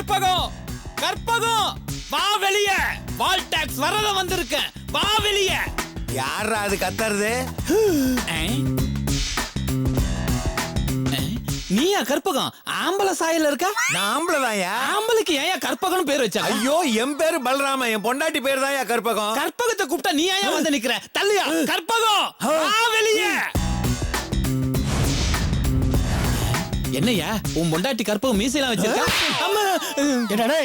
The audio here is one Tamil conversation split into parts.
கற்பகம் கற்பகம் வா வெளிய. வால் டாக்ஸ் வரத வந்திருக்கேன், வா வெளிய. யாரா அது கத்துறது? நீயா கற்பகம்? ஆம்பளை சாயல இருக்க? நான் ஆம்பளதாயா? ஆம்பளைக்கு ஏன் கற்பகம் பேர் வச்சா? ஐயோ, என் பேரு பலராம, என் பொண்டாட்டி பேர் தான்யா கற்பகம். கற்பகத்தை கூப்பிட்டா நீ ஏன் வந்து நிக்கிற? தள்ளியா கற்பகம், வா வெளிய. என்னையா உன் பொண்டாட்டி கற்பகம் மீசையெல்லாம் வச்சிருக்கா? என்னடே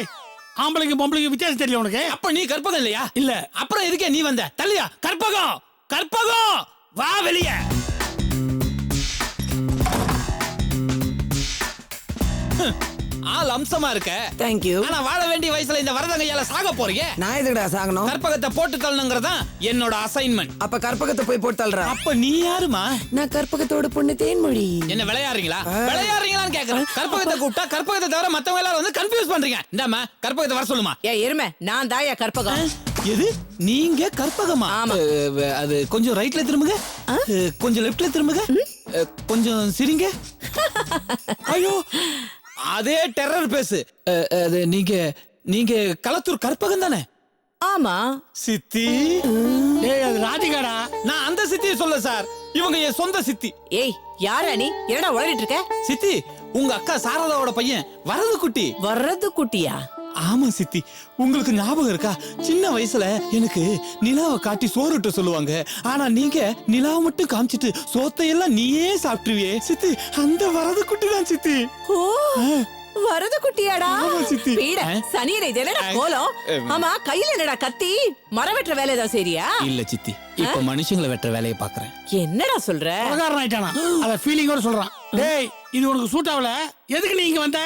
ஆம்பளைக்கு பொம்பளைக்கு வித்தியாசம் தெரியல உனக்கு? அப்ப நீ கற்பகம் இல்லையா? இல்ல. அப்புறம் எதுக்கே நீ வந்த? தள்ளியா கற்பகம், கற்பகம் வா வெளிய. ஆள் அம்சமா இருக்க. Thank you. ஆனா வாழ வேண்டிய வயசுல இந்த வரதங்கையால சாக போறீங்க. நான் எதுக்குடா சாகணும்? கற்பகத்தை போட்டு தள்ளணுங்கிறதா என்னோட அசைன்மெண்ட். அப்ப கற்பகத்தை போய் போட்டு தள்ளுறா. அப்ப நீ யாருமா? நான் கற்பகத்தோட பொண்ணு தேன்மொழி. என்ன விளையாடுறீங்களா? விளையாடுறீங்களான்னு கேக்குறேன். கற்பகத்தை கூப்பிட்டா கற்பகத்தை தவிர மத்தவங்க எல்லாரும் வந்து கன்ஃபியூஸ் பண்றீங்க. இந்தாமா கற்பகத்தை வர சொல்லுமா. ஏ எருமை, நான் தாயா கற்பகம். எது நீங்க கற்பகமா? ஆமா. அது கொஞ்சம் ரைட்ல திரும்புங்க, கொஞ்சம் லெஃப்ட்ல திரும்புங்க, கொஞ்சம் சிரிங்க. ஐயோ, அதே டெரர் பேசு. அது நீங்க களத்தூர் கற்பகம் தானே? ஆமா. சித்தி. ஏய், அது ராதிகாடா. நான் அந்த சித்தியை சொல்ல சார், இவங்க என் சொந்த சித்தி. ஏய் யாரா நீ? என்னடா உளறிட்டு இருக்க? சித்தி, உங்க அக்கா சாரதாவோட பையன் வரது குட்டி. வர்றது குட்டியா? ஆமா சித்தி, உங்களுக்கு ஞாபகம் இருக்கா? சின்ன வயசுல எனக்கு நிலாவை காட்டி சோறுட்ட சொல்லுவாங்க. ஆனா நீங்க நிலாவை மட்டும் காமிச்சிட்டு சோத்தையெல்லாம் நீயே சாப்பிட்டுருவியே சித்தி. அந்த வரது குட்டி தான் சித்தி. ஓ, வரது குட்டியாடா? ஆமா சித்தி. பீட சனியனை இதென்னடா கோலம்? ஆமா, கையில என்னடா கத்தி? மரம் வெட்டுற வேலை ஏதாவது சரியா? இல்ல சித்தி, இப்ப மனுஷங்களை வெட்டுற வேலையை பாக்குறேன். என்னடா சொல்ற? பணக்காரன் ஆயிட்டானா? அத ஃபீலிங்கோட சொல்றான். டேய், இது உனக்கு சூட் ஆகல. எதுக்கு நீ இங்க வந்த?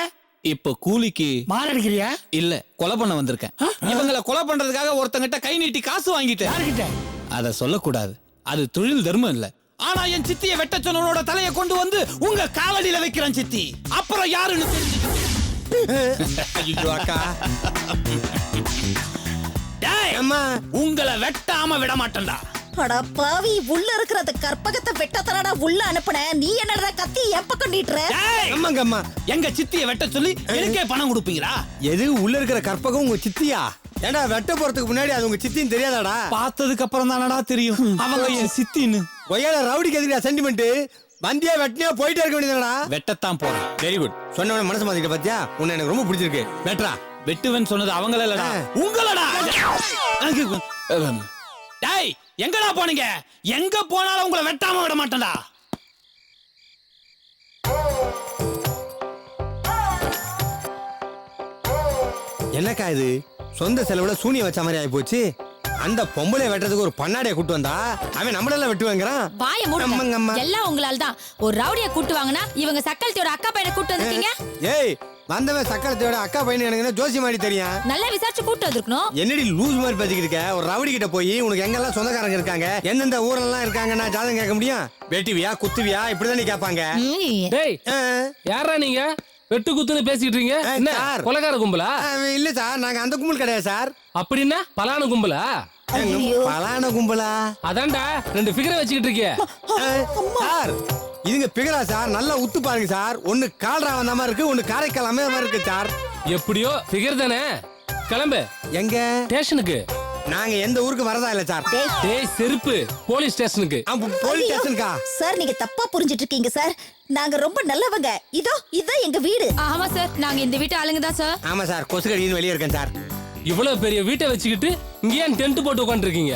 இப்ப கூலிக்கு மார் அடிக்கிறியா? இல்ல, கொலை பண்ண வந்திருக்கேன். இவங்களை கொலை பண்றதுக்காக ஒருத்தங்கிட்ட கை நீட்டி காசு வாங்கிட்டேன். யார்கிட்ட? அத சொல்லக்கூடாது, அது தொழில் தர்மம் இல்ல. ஆனா என் சித்தியை வெட்ட சொன்னவனோட தலையை கொண்டு வந்து உங்க காலடியில வைக்கிறேன் சித்தி. அப்புறம் யாருன்னு ஐயோ அக்கா. டேய், அம்மா, உங்களை வெட்டாம விட மாட்டேன்டா. அட பாவி, உள்ள இருக்கிறது கற்பகத்தை வெட்டத்தனடா உள்ள அனுப்புன. நீ என்னடா கத்தி என் பக்கம் நீட்டுற? டேய், அம்மாங்க அம்மா. எங்க சித்தியை வெட்ட சொல்லி எனக்கே பணம் கொடுப்பீங்களா? எது உள்ள இருக்கிற கற்பகம் உங்க சித்தியா? ஏண்டா வெட்ட போறதுக்கு முன்னாடி அது உங்க சித்தின்னு தெரியாதாடா? பார்த்ததுக்கு அப்புறம் தானடா தெரியும் அவங்க என் சித்தின்னு. ஒய்யால ரவுடிக்கு எதிரியா சென்டிமெண்ட். வந்தியா வெட்டினியா போயிட்டே இருக்க வேண்டியதுடா. வெட்டத்தான் போறேன். Very good. சொன்னவன மனசு மாத்திட்ட பாத்தியா? உன்னை எனக்கு ரொம்ப பிடிச்சிருக்கு. வெட்றா. வெட்டுவன் சொன்னது அவங்கள இல்லடா, உங்களடா. டேய், எங்கடா போனீங்க? எங்க போனாலும் உங்களை வெட்டாம விட மாட்டேன்டா. என்னக்கா இது? சொந்த செலவுல சூனிய வச்ச மாதிரி ஆயி போச்சு. அந்த பொம்பளை வெட்டுறதுக்கு ஒரு பண்ணாடிய கூட்டு வந்தா அவன் நம்மளெல்லாம் வெட்டுவாங்கிறான். வாய மூடுங்க. எல்லாம் உங்களால தான். ஒரு ரவுடியை கூட்டு வாங்கினா இவங்க சக்கலத்தியோட அக்கா பையனை கூட்டு வந்திருக்கீங்க. ஏய், வந்தவன் சக்கரத்தோட அக்கா பையன் எனக்கு ஜோசி மாதிரி தெரியும். நல்லா விசாரிச்சு கூட்டு வந்திருக்கணும். என்னடி லூஸ் மாதிரி பேசிக்கிட்டு இருக்க? ஒரு ரவுடி கிட்ட போய் உனக்கு எங்கெல்லாம் சொந்தக்காரங்க இருக்காங்க, எந்தெந்த ஊரெல்லாம் இருக்காங்க, நான் ஜாதகம் கேட்க முடியும்? வெட்டுவியா குத்துவியா இப்படிதான் நீ கேட்பாங்க. டேய், யாரா நீங்க வெட்டு குத்துன்னு பேசிட்டு இருக்கீங்க? என்ன சார், கொலைகார கும்பலா? இல்ல சார், நாங்க அந்த கும்பல் கிடையாது சார். அப்படின்னா பலான கும்பலா? பலான கும்பலா? அதான்டா ரெண்டு ஃபிகரை வச்சுக்கிட்டு இருக்கீங்க. சார், இதுங்க பிகரா சார், நல்லா உத்து பாருங்க சார். ஒண்ணு கால்ரா வந்த மாதிரி இருக்கு, ஒண்ணு காரைக்கால் அமைய மாதிரி இருக்கு சார். எப்படியோ ஃபிகர் தானே. கிளம்பு. எங்க? ஸ்டேஷனுக்கு. நாங்க எந்த ஊருக்கு வரதா இல்ல சார். டேய் செருப்பு, போலீஸ் ஸ்டேஷனுக்கு. போலீஸ் ஸ்டேஷனுக்கா? சார், நீங்க தப்பா புரிஞ்சிட்டு இருக்கீங்க சார். நாங்க ரொம்ப நல்லவங்க. இதான் எங்க வீடு. ஆமா சார், நாங்க இந்த வீட்டு ஆளுங்க தான் சார். ஆமா சார், கொசுக்கடின்னு வெளியே இருக்கேன் சார். இவ்வளவு பெரிய வீட்டை வச்சுக்கிட்டு இங்க ஏன் டென்ட் போட்டு உட்காந்துருக்கீங்க?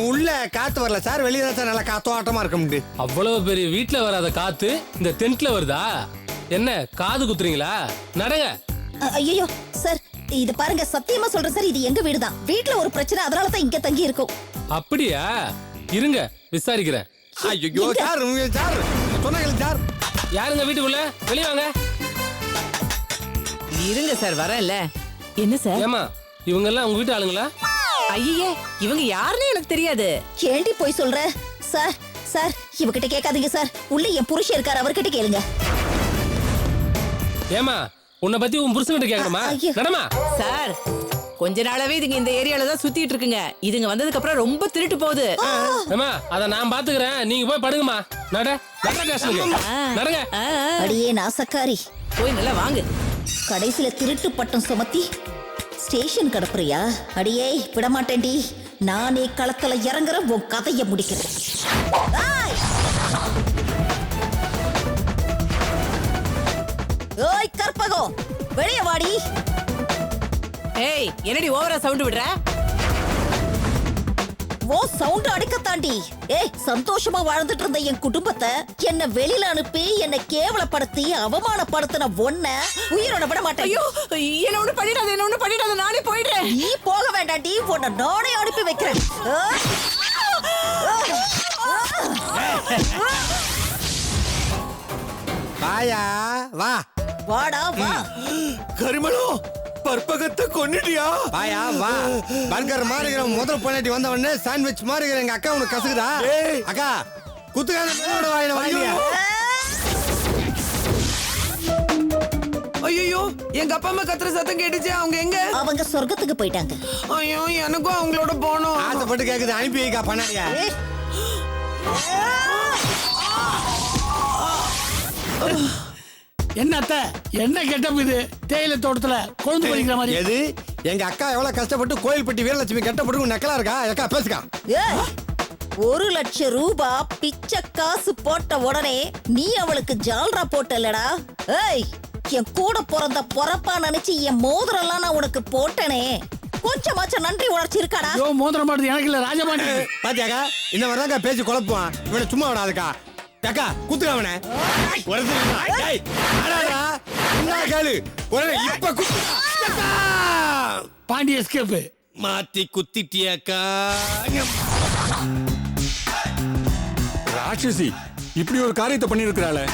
உள்ள காத்து வரல சார், வெளியே தான் சார் நல்லா காத்தோட்டமா இருக்க. அவ்வளவு பெரிய வீட்டுல வராத காத்து இந்த டென்ட்ல வருதா? என்ன காது குத்துறீங்களா? நடங்க. ஐயோ சார், இது பாருங்க, சத்தியமா சொல்றேன் சார், இது எங்க வீடு தான். வீட்ல ஒரு பிரச்சனை, அதனால தான் இங்க தங்கி இருக்கோம். அப்படியா? இருங்க விசாரிக்கிறேன். ஐயோ சார், சார் சொன்னாங்க சார். யாருங்க வீட்டுக்குள்ள? வெளியே வாங்க. இருங்க சார், வரல. என்ன சார்? ஏமா இவங்க எல்லாம் உங்க வீட்டு ஆளுங்களா? ஐயே, இவங்க யாருன்னு எனக்கு தெரியாது. ஏண்டி போய் சொல்ற? சார் சார், இவகிட்ட கேட்காதீங்க சார். உள்ள என் புருஷன் இருக்காரு, அவர்கிட்ட கேளுங்க. ஏமா உன்னை பத்தி உன் புருஷன்கிட்ட கேட்கணுமா? நடமா. சார், கொஞ்ச நாளாவே இதுங்க இந்த ஏரியால தான் சுத்திட்டு இருக்குங்க. இதுங்க வந்ததுக்கு அப்புறம் ரொம்ப திருட்டு போகுது. ஏமா அத நான் பாத்துக்கிறேன், நீங்க போய் படுங்கம்மா. நடங்க. அடியே நாசக்காரி, போய் நல்லா வாங்கு. கடைசியில திருட்டு பட்டம் சுமத்தி ஸ்டேஷன் கடப்புறியா? அடியே விடமாட்டேன்டி. நானே களத்துல இறங்குற உன் கதைய முடிக்கிறேன். ஓய் கற்பகம், வெளிய வாடி. ஏய் என்னடி ஓவரா சவுண்ட் விடுற? ஓ சவுண்ட் அடிக்கத்தாண்டி. ஏய் சந்தோஷமா வாழ்ந்துட்டு இருந்த என் குடும்பத்தை என்ன வெளியில அனுப்பி என்ன கேவலப்படுத்தி அவமானப்படுத்தின ஒன்ன உயிரோட விட மாட்டேன். ஐயோ என்ன ஒண்ணு பண்ணிடாத நானே போயிடுறேன். நீ போக வேண்டாண்டி, உன்னை நானே அனுப்பி வைக்கிறேன். வாயா வா வாடா வா. கரிமளம் பற்பகத்தை கொன்னுட்டியா? வாயா வா. பர்கர் மாறுகிற முதல் பொண்டாட்டி வந்த உடனே சாண்ட்விச் மாறுகிற எங்க அக்கா உனக்கு கசுக்குதா? அக்கா குத்துக்கான மேலோட வாயில வாயில. ஐயோ எங்க அப்பா அம்மா கத்துற சத்தம் கேட்டுச்சு. அவங்க எங்க? அவங்க சொர்க்கத்துக்கு போயிட்டாங்க. ஐயோ எனக்கும் அவங்களோட போகணும். ஆசைப்பட்டு கேக்குது, அனுப்பி வைக்கா பண்ணாரியா? என்ன அத்தை, என்ன கெட்டப் இது? தேயிலை தோட்டத்துல கொழுந்து படிக்கிற மாதிரி. எது? எங்க அக்கா எவ்வளவு கஷ்டப்பட்டு கோயில்பட்டி வீரலட்சுமி கெட்டப்பட்டு நக்கலா இருக்கா? அக்கா பேசுக்கா. 1,00,000 ரூபாய் பிச்சை காசு போட்ட உடனே நீ அவளுக்கு ஜால்ரா போட்டலடா. ஏய் என் கூட பிறந்த பொறப்பா நினைச்சு என் மோதிரம்லாம் நான் உனக்கு போட்டனே. கொஞ்சமாச்சும் நன்றி உணர்ச்சி இருக்காடா? ஐயோ மோதிரம் மாட்டுது எனக்கு இல்ல, ராஜபாண்டி. பாத்தியாக்கா இந்த மாதிரிதான் பேசி குழப்புவான். இவனை சும்மா விடாதுக்கா. அக்கா குத்துக்க அவனை. பாண்டி எஸ்கேப் மாத்தி குத்திட்டியாக்கா? ராட்சசி இப்படி ஒரு காரியத்தை பண்ணிருக்கிறாளே.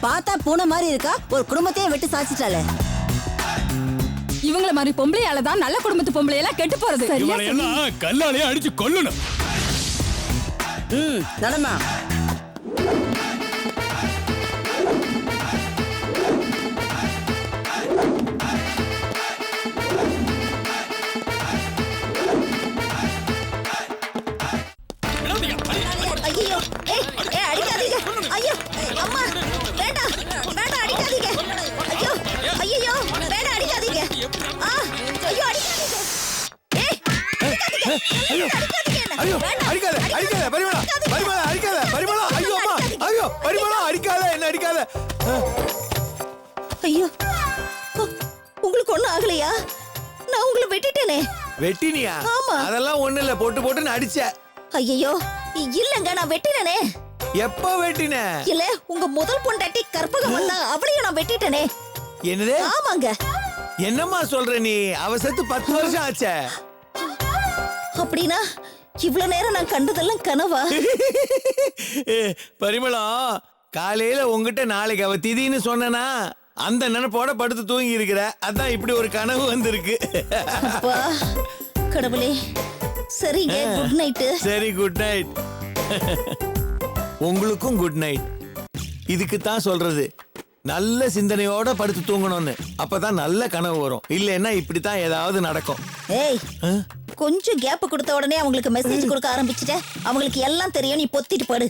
பார்த்தா பூனை மாதிரி இருக்கா, ஒரு குடும்பத்தையே வெட்டி சாச்சிட்டாளே. இவங்கள மாதிரி பொம்பளையால தான் நல்ல குடும்பத்து பொம்பளை எல்லாம் கெட்டு போறது. இவனை எல்லாம் கல்லாலே அடிச்சு கொல்லணும். நடமா ஐயோ ஏய் அடிக்காதீங்க. ஐயோ அம்மா வேண்டாம் வேண்டாம் அடிக்காதீங்க. ஐயோ ஐயோ வேண்டாம் அடிக்காதீங்க. ஐயோ அடிக்காதீங்க. ஐயோ ஐயோ அடிக்காத அடிக்காத பரிமளா பரிமளா அடிக்காத பரிமளா. ஐயோ அம்மா ஐயோ பரிமளா அடிக்காத, என்ன அடிக்காத. ஐயோ உங்களுக்கு ஒண்ணும் ஆகலையா? நான் உங்களை வெட்டிட்டேனே. வெட்டினியா? ஆமா. அதெல்லாம் ஒண்ணு இல்ல, போட்டு போட்டு அடிச்ச. ஐயோ இல்லங்க நான் வெட்டினேனே. எப்ப வெட்டின? இல்ல உங்க முதல் பொண்டாட்டி கற்பகம் வந்தா அவளையும் நான் வெட்டிட்டேனே. என்னது? ஆமாங்க. என்னம்மா சொல்ற நீ? அவ செத்து 10 வருஷம் ஆச்சே. அப்படின்னா இவ்வளவு நேரம் நான் கண்டதெல்லாம் கனவா? பரிமளம் காலையில உங்ககிட்ட நாளைக்கு அவ திதின்னு சொன்னா அந்த நினைப்போட படுத்து தூங்கி இருக்கிற. அதான் இப்படி ஒரு கனவு வந்திருக்கு. அப்பா கடவுளே. சரிங்க குட் நைட். சரி குட் நைட். உங்களுக்கும் குட் நைட். இதுக்கு தான் சொல்றது நல்ல சிந்தனையோட படுத்து தூங்கணும்னு. அப்பதான் நல்ல கனவு வரும். இல்லைன்னா இப்படித்தான் ஏதாவது நடக்கும். ஏய் கொஞ்சம் கேப் கொடுத்த உடனே அவங்களுக்கு மெசேஜ் கொடுக்க ஆரம்பிச்சுட்ட. அவங்களுக்கு எல்லாம் தெரியும், நீ பொத்திட்டு படு.